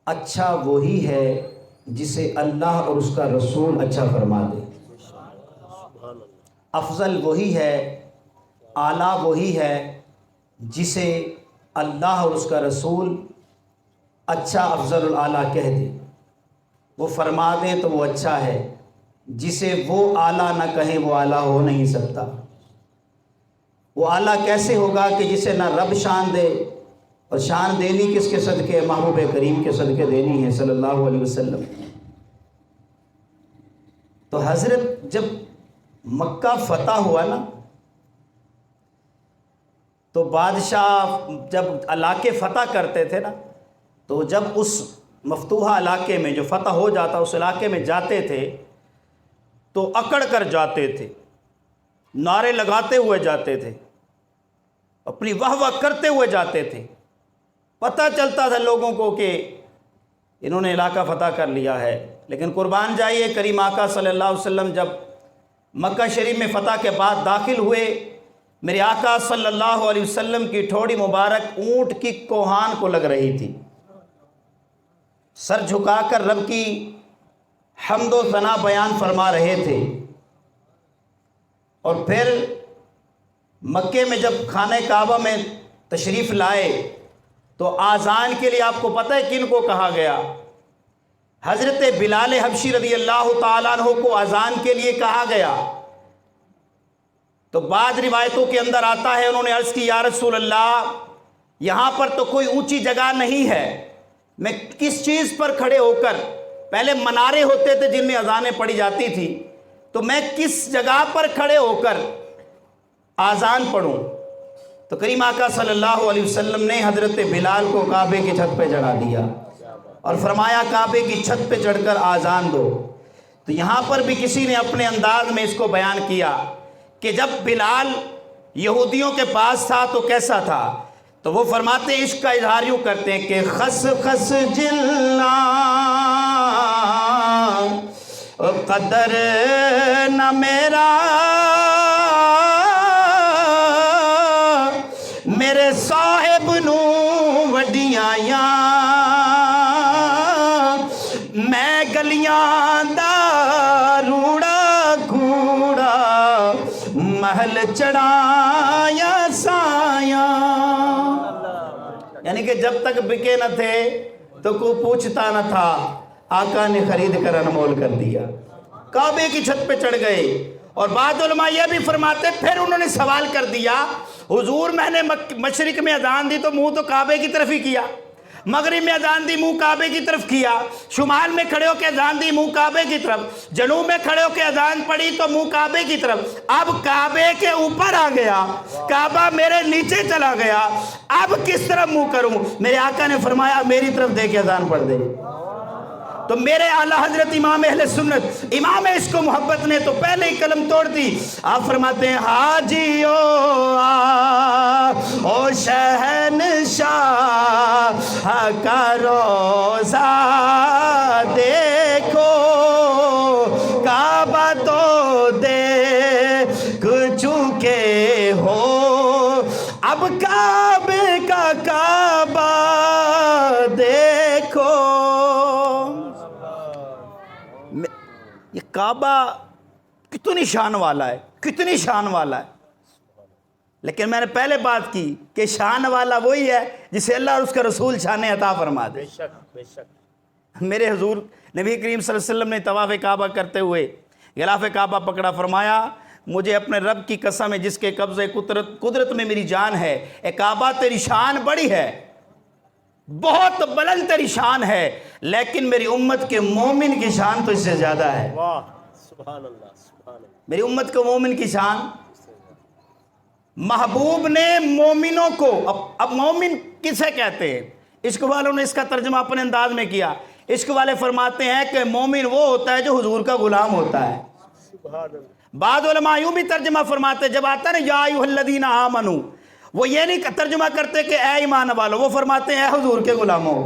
اچھا وہی ہے جسے اللہ اور اس کا رسول اچھا فرما دے، افضل وہی ہے، اعلیٰ وہی ہے جسے اللہ اور اس کا رسول اچھا افضل الاعلیٰ کہہ دے، وہ فرما دیں تو وہ اچھا ہے، جسے وہ اعلیٰ نہ کہیں وہ اعلیٰ ہو نہیں سکتا۔ وہ اعلیٰ کیسے ہوگا کہ جسے نہ رب شان دے، اور شان دینی کس کے صدقے؟ محبوب کریم کے صدقے دینی ہے صلی اللہ علیہ وسلم۔ تو حضرت جب مکہ فتح ہوا نا، تو بادشاہ جب علاقے فتح کرتے تھے نا، تو جب اس مفتوحہ علاقے میں جو فتح ہو جاتا اس علاقے میں جاتے تھے تو اکڑ کر جاتے تھے، نعرے لگاتے ہوئے جاتے تھے، اپنی واہ واہ کرتے ہوئے جاتے تھے۔ پتہ چلتا تھا لوگوں کو کہ انہوں نے علاقہ فتح کر لیا ہے، لیکن قربان جائیے کریم آقا صلی اللہ علیہ وسلم جب مکہ شریف میں فتح کے بعد داخل ہوئے، میرے آقا صلی اللہ علیہ وسلم کی ٹھوڑی مبارک اونٹ کی کوہان کو لگ رہی تھی، سر جھکا کر رب کی حمد و ثنا بیان فرما رہے تھے۔ اور پھر مکے میں جب خانہ کعبہ میں تشریف لائے تو آذان کے لیے آپ کو پتہ ہے کن کو کہا گیا؟ حضرت بلال حبشی رضی اللہ تعالیٰ عنہ کو اذان کے لیے کہا گیا۔ تو بعض روایتوں کے اندر آتا ہے انہوں نے عرض کی یا رسول اللہ یہاں پر تو کوئی اونچی جگہ نہیں ہے، میں کس چیز پر کھڑے ہو کر، پہلے منارے ہوتے تھے جن میں اذانیں پڑھی جاتی تھی، تو میں کس جگہ پر کھڑے ہو کر آذان پڑھوں؟ تو کریم آقا صلی اللہ علیہ وسلم نے حضرت بلال کو کعبے کی چھت پہ چڑھا دیا اور فرمایا کعبے کی چھت پہ چڑھ کر آذان دو۔ تو یہاں پر بھی کسی نے اپنے انداز میں اس کو بیان کیا کہ جب بلال یہودیوں کے پاس تھا تو کیسا تھا، تو وہ فرماتے ہیں عشق کا اظہار یوں کرتے ہیں کہ خس خس جلنا قدر نہ میرا، میرے صاحب نو وڈیاں یا میں گلیاں دا روڑا گھوڑا محل چڑھایا سایاں۔ یعنی کہ جب تک بکے نہ تھے تو کوئی پوچھتا نہ تھا، آقا نے خرید کر انمول کر دیا، کعبے کی چھت پہ چڑھ گئے۔ اور بعض علماء یہ بھی فرماتے پھر انہوں نے سوال کر دیا حضور میں نے مشرق میں اذان دی تو منہ تو کعبے کی طرف ہی کیا، مغرب میں اذان دی منہ کعبے کی طرف کیا، شمال میں کھڑے ہو کے اذان دی منہ کعبے کی طرف، جنوب میں کھڑے ہو کے اذان پڑھی تو منہ کعبے کی طرف، اب کعبے کے اوپر آ گیا، کعبہ میرے نیچے چلا گیا، اب کس طرف منہ کروں؟ میرے آقا نے فرمایا میری طرف دے کے اذان پڑھ دے۔ تو میرے اعلیٰ حضرت امام اہل سنت امام عشق و محبت نے تو پہلے ہی قلم توڑ دی۔ آپ فرماتے ہیں حاجیو او شہنشاہ کا روزہ دیکھو، کعبہ تو دیکھ چکے ہو، اب کعبے کا کعبہ دیکھو۔ یہ کعبہ کتنی شان والا ہے، کتنی شان والا ہے، لیکن میں نے پہلے بات کی کہ شان والا وہی ہے جسے اللہ اور اس کا رسول شان عطا فرما دے۔ بے شک میرے حضور نبی کریم صلی اللہ علیہ وسلم نے طواف کعبہ کرتے ہوئے غلاف کعبہ پکڑا، فرمایا مجھے اپنے رب کی قسم ہے جس کے قبضے قدرت میں میری جان ہے، اے کعبہ تیری شان بڑی ہے، بہت بلند تیری شان ہے، لیکن میری امت کے مومن کی شان تو اس سے زیادہ ہے۔ واہ سبحان اللہ، سبحان اللہ۔ میری امت کے مومن کی شان، محبوب نے مومنوں کو، اب مومن کسے کہتے ہیں؟ عشق والوں نے اس کا ترجمہ اپنے انداز میں کیا۔ عشق والے فرماتے ہیں کہ مومن وہ ہوتا ہے جو حضور کا غلام ہوتا ہے۔ سبحان اللہ۔ بعض علماء یوں بھی ترجمہ فرماتے جب آتا ہے نا یا ایھا الذین آمنوا، وہ یہ نہیں ترجمہ کرتے کہ اے ایمان والو، وہ فرماتے ہیں اے حضور کے غلاموں۔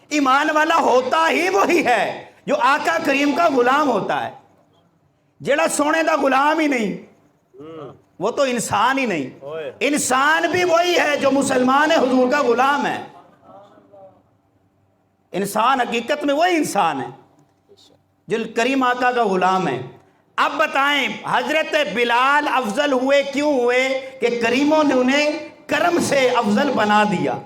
ایمان والا ہوتا ہی وہی ہے جو آقا کریم کا غلام ہوتا ہے، جڑا سونے دا غلام ہی نہیں وہ تو انسان ہی نہیں۔ انسان بھی وہی ہے جو مسلمان ہے، حضور کا غلام ہے۔ انسان حقیقت میں وہی انسان ہے جو کریم آقا کا غلام ہے۔ اب بتائیں حضرت بلال افضل ہوئے کیوں ہوئے؟ کہ کریموں نے انہیں کرم سے افضل بنا دیا،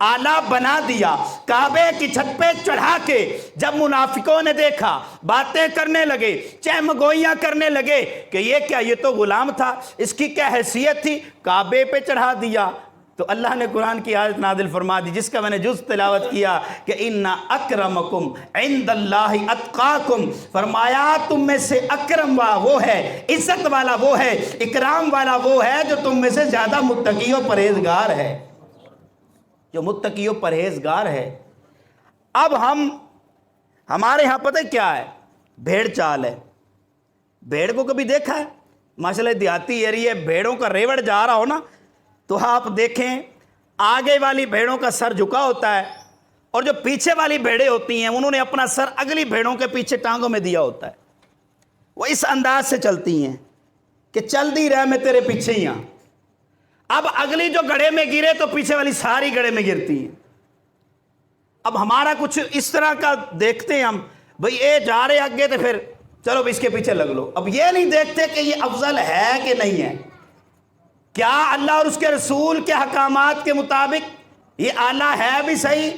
اعلیٰ بنا دیا۔ کعبے کی چھت پہ چڑھا کے جب منافقوں نے دیکھا، باتیں کرنے لگے، چہمگوئیاں کرنے لگے کہ یہ کیا، یہ تو غلام تھا، اس کی کیا حیثیت تھی، کعبے پہ چڑھا دیا۔ تو اللہ نے قرآن کی آیت نازل فرما دی جس کا میں نے جز تلاوت کیا کہ اِنَّ اَكْرَمَكُمْ عِنْدَ اللَّهِ أَتْقَاكُمْ، فرمایا تم میں سے اکرم وہ ہے، عزت والا وہ ہے، اکرام والا وہ ہے جو تم میں سے زیادہ متقی و پرہیزگار ہے، جو متقی و پرہیزگار ہے۔ اب ہمارے ہاں پتہ کیا ہے، بھیڑ چال ہے۔ بھیڑ کو کبھی دیکھا ہے؟ ماشاءاللہ دیہاتی ایریا بھیڑوں کا ریوڑ جا رہا ہو نا تو آپ دیکھیں آگے والی بھیڑوں کا سر جھکا ہوتا ہے اور جو پیچھے والی بھیڑیں ہوتی ہیں انہوں نے اپنا سر اگلی بھیڑوں کے پیچھے ٹانگوں میں دیا ہوتا ہے۔ وہ اس انداز سے چلتی ہیں کہ چل دی رہے میں تیرے پیچھے ہی ہاں۔ اب اگلی جو گڑھے میں گرے تو پیچھے والی ساری گڑھے میں گرتی ہیں۔ اب ہمارا کچھ اس طرح کا دیکھتے ہیں ہم، بھئی اے جا رہے آگے تو پھر چلو اس کے پیچھے لگ لو۔ اب یہ نہیں دیکھتے کہ یہ افضل ہے کہ نہیں ہے، کیا اللہ اور اس کے رسول کے حکامات کے مطابق یہ اعلیٰ ہے بھی صحیح،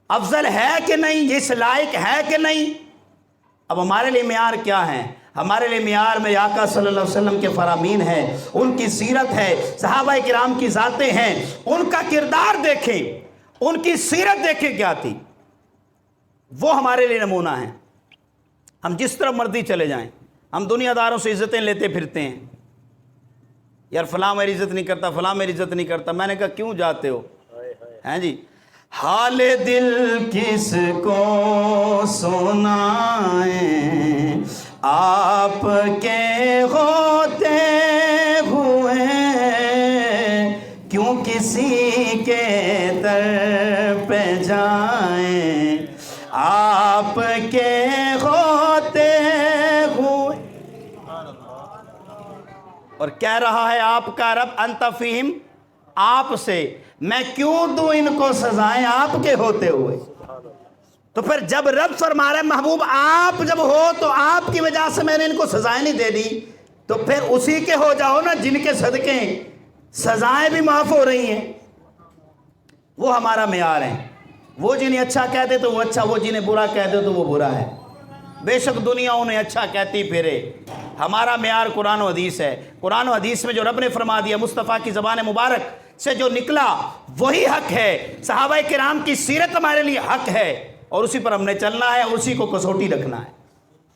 افضل ہے کہ نہیں، یہ اس لائق ہے کہ نہیں۔ اب ہمارے لیے معیار کیا ہے؟ ہمارے لیے معیار میں آقا صلی اللہ علیہ وسلم کے فرامین ہیں، ان کی سیرت ہے، صحابہ کرام کی ذاتیں ہیں، ان کا کردار دیکھیں، ان کی سیرت دیکھیں کیا تھی، وہ ہمارے لیے نمونہ ہیں۔ ہم جس طرح مرضی چلے جائیں، ہم دنیا داروں سے عزتیں لیتے پھرتے ہیں، یار فلاں میری عزت نہیں کرتا، فلاں میری عزت نہیں کرتا۔ میں نے کہا کیوں جاتے ہو؟ ہیں جی، حال دل کس کو سنائیں آپ کے ہوتے ہوئے، کیوں کسی کے در پہ جائیں آپ کے ہوتے ہوئے۔ اور کہہ رہا ہے آپ کا رب انت فیہم، آپ سے میں کیوں دوں ان کو سزائیں آپ کے ہوتے ہوئے۔ تو پھر جب رب فرما رہا ہے محبوب آپ جب ہو تو آپ کی وجہ سے میں نے ان کو سزائیں نہیں دے دی، تو پھر اسی کے ہو جاؤ نا جن کے صدقے سزائیں بھی معاف ہو رہی ہیں۔ وہ ہمارا معیار ہے، وہ جنہیں اچھا کہتے تو وہ اچھا، وہ جنہیں برا کہتے تو وہ برا ہے۔ بے شک دنیا انہیں اچھا کہتی پھرے، ہمارا معیار قرآن و حدیث ہے۔ قرآن و حدیث میں جو رب نے فرما دیا، مصطفیٰ کی زبان مبارک سے جو نکلا وہی حق ہے۔ صحابہ کرام کی سیرت ہمارے لیے حق ہے اور اسی پر ہم نے چلنا ہے، اسی کو کسوٹی رکھنا ہے،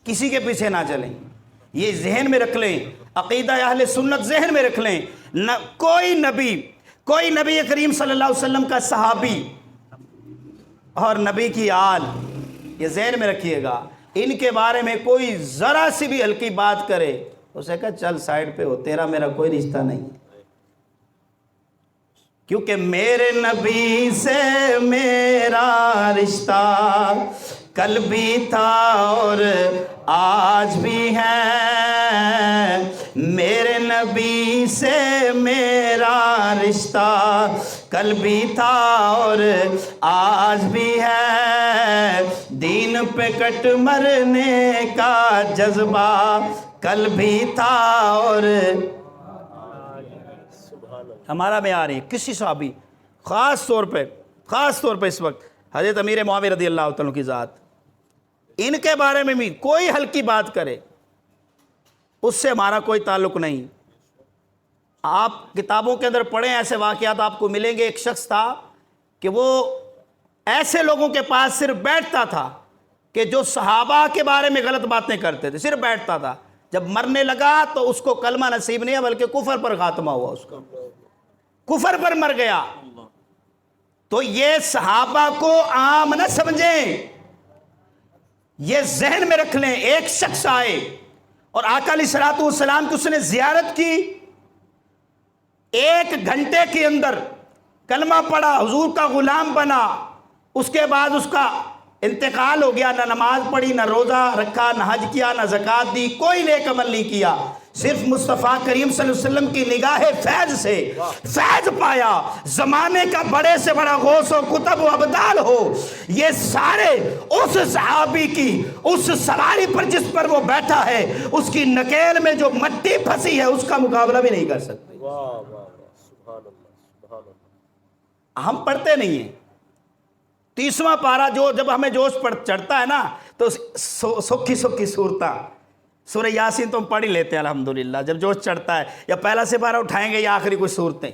کسی کے پیچھے نہ چلیں۔ یہ ذہن میں رکھ لیں، عقیدہ اہل سنت ذہن میں رکھ لیں۔ کوئی نبی کریم صلی اللہ علیہ وسلم کا صحابی اور نبی کی آل، یہ ذہن میں رکھیے گا، ان کے بارے میں کوئی ذرا سی بھی ہلکی بات کرے اسے کہا چل سائڈ پہ ہو، تیرا میرا کوئی رشتہ نہیں، کیونکہ میرے نبی سے میرا رشتہ کل بھی تھا اور آج بھی ہے، میرے نبی سے میرا رشتہ کل بھی تھا اور آج بھی ہے، دین پہ کٹ مرنے کا جذبہ کل بھی تھا اور ہمارا معیار ہے۔ کسی صحابی خاص طور پہ اس وقت حضرت امیر معاویہ رضی اللہ تعالیٰ کی ذات، ان کے بارے میں بھی کوئی ہلکی بات کرے اس سے ہمارا کوئی تعلق نہیں۔ آپ کتابوں کے اندر پڑھیں، ایسے واقعات آپ کو ملیں گے۔ ایک شخص تھا کہ وہ ایسے لوگوں کے پاس صرف بیٹھتا تھا کہ جو صحابہ کے بارے میں غلط باتیں کرتے تھے، صرف بیٹھتا تھا۔ جب مرنے لگا تو اس کو کلمہ نصیب نہیں ہے بلکہ کفر پر خاتمہ ہوا، اس کا کفر پر مر گیا۔ تو یہ صحابہ کو عام نہ سمجھیں، یہ ذہن میں رکھ لیں۔ ایک شخص آئے اور آقا علیہ الصلوۃ والسلام کی اس نے زیارت کی، 1 گھنٹے کے اندر کلمہ پڑھا، حضور کا غلام بنا، اس کے بعد اس کا انتقال ہو گیا، نہ نماز پڑھی، نہ روزہ رکھا، نہ حج کیا، نہ زکوٰۃ دی، کوئی نیک عمل نہیں کیا، صرف مصطفیٰ کریم صلی اللہ علیہ وسلم کی نگاہ فیض سے فیض پایا۔ زمانے کا بڑے سے بڑا غوث و کتب و ابدال ہو، یہ سارے اس صحابی کی اس سواری پر جس پر وہ بیٹھا ہے، اس کی نکیل میں جو مٹی پھنسی ہے، اس کا مقابلہ بھی نہیں کر سکتے۔ واہ واہ واہ، سبحان اللہ سبحان اللہ۔ ہم پڑھتے نہیں ہیں 30واں پارہ، جب ہمیں جوش چڑھتا ہے نا تو سکھی سکھی صورتاں، سورہ یاسین تو ہم پڑھ ہی لیتے ہیں الحمدللہ جب جوش چڑھتا ہے، یا پہلا سے پارہ اٹھائیں گے یا آخری کوئی صورتیں،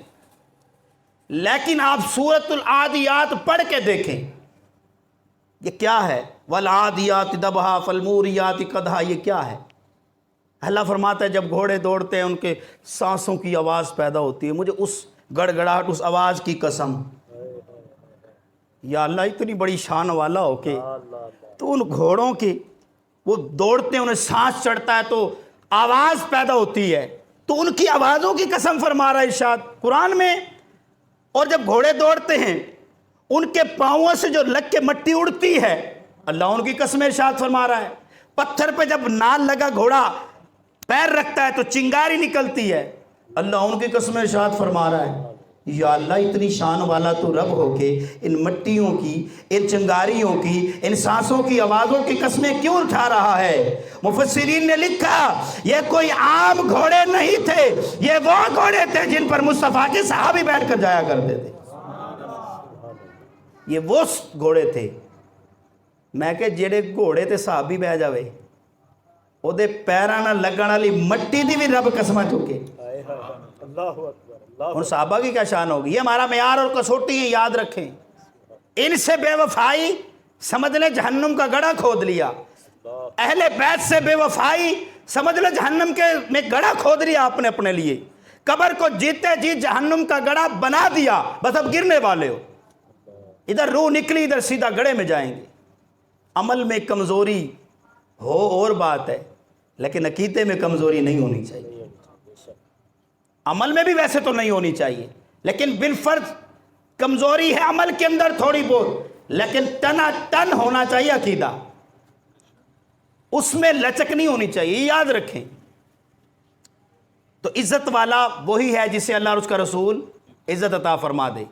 لیکن آپ سورۃ العادیات پڑھ کے دیکھیں یہ کیا ہے، والعادیات ضبحا فالموریات قدحا، یہ کیا ہے؟ اللہ فرماتا ہے جب گھوڑے دوڑتے ہیں ان کے سانسوں کی آواز پیدا ہوتی ہے، مجھے اس گڑگڑاہٹ، اس آواز کی قسم، یا اللہ اتنی بڑی شان والا ہو کے تو ان گھوڑوں کی وہ دوڑتے ہیں، انہیں سانس چڑھتا ہے تو آواز پیدا ہوتی ہے، تو ان کی آوازوں کی قسم فرما رہا ہے ارشاد قرآن میں۔ اور جب گھوڑے دوڑتے ہیں ان کے پاؤں سے جو لگ کے مٹی اڑتی ہے، اللہ ان کی قسم ارشاد فرما رہا ہے۔ پتھر پہ جب نال لگا گھوڑا پیر رکھتا ہے تو چنگاری نکلتی ہے، اللہ ان کی قسم ارشاد فرما رہا ہے۔ یا اللہ اتنی شان والا تو رب ہو کے ان مٹیوں کی، ان چنگاریوں کی، ان سانسوں کی آوازوں کی قسمیں کیوں اٹھا رہا ہے؟ مفسرین نے لکھا یہ کوئی عام گھوڑے نہیں تھے، یہ وہ گھوڑے تھے جن پر مصطفیٰ کے صحابی بیٹھ کر جایا کرتے تھے، یہ وہ گھوڑے تھے۔ میں کہ جڑے گھوڑے تے صحابی بہ جاوے او دے پیراں نال لگن والی مٹی دی بھی رب قسمہ چکے۔ اللہ اکبر۔ ان صحابہ کی کیا شان ہوگی؟ یہ ہمارا معیار اور کسوٹی ہے، یاد رکھیں۔ ان سے بے وفائی سمجھ لیں جہنم کا گڑھا کھود لیا، اہل بیت سے بے وفائی سمجھ لیں جہنم کے میں گڑھا کھود لیا آپ نے اپنے لیے، قبر کو جیتے جی جہنم کا گڑھا بنا دیا، بس اب گرنے والے ہو، ادھر روح نکلی ادھر سیدھا گڑھے میں جائیں گے۔ عمل میں کمزوری ہو اور بات ہے، لیکن عقیدے میں کمزوری نہیں ہونی چاہیے۔ عمل میں بھی ویسے تو نہیں ہونی چاہیے، لیکن بالفرض کمزوری ہے عمل کے اندر تھوڑی بہت، لیکن ٹنا ٹن ہونا چاہیے عقیدہ، اس میں لچک نہیں ہونی چاہیے، یاد رکھیں۔ تو عزت والا وہی ہے جسے اللہ اور اس کا رسول عزت عطا فرما دے۔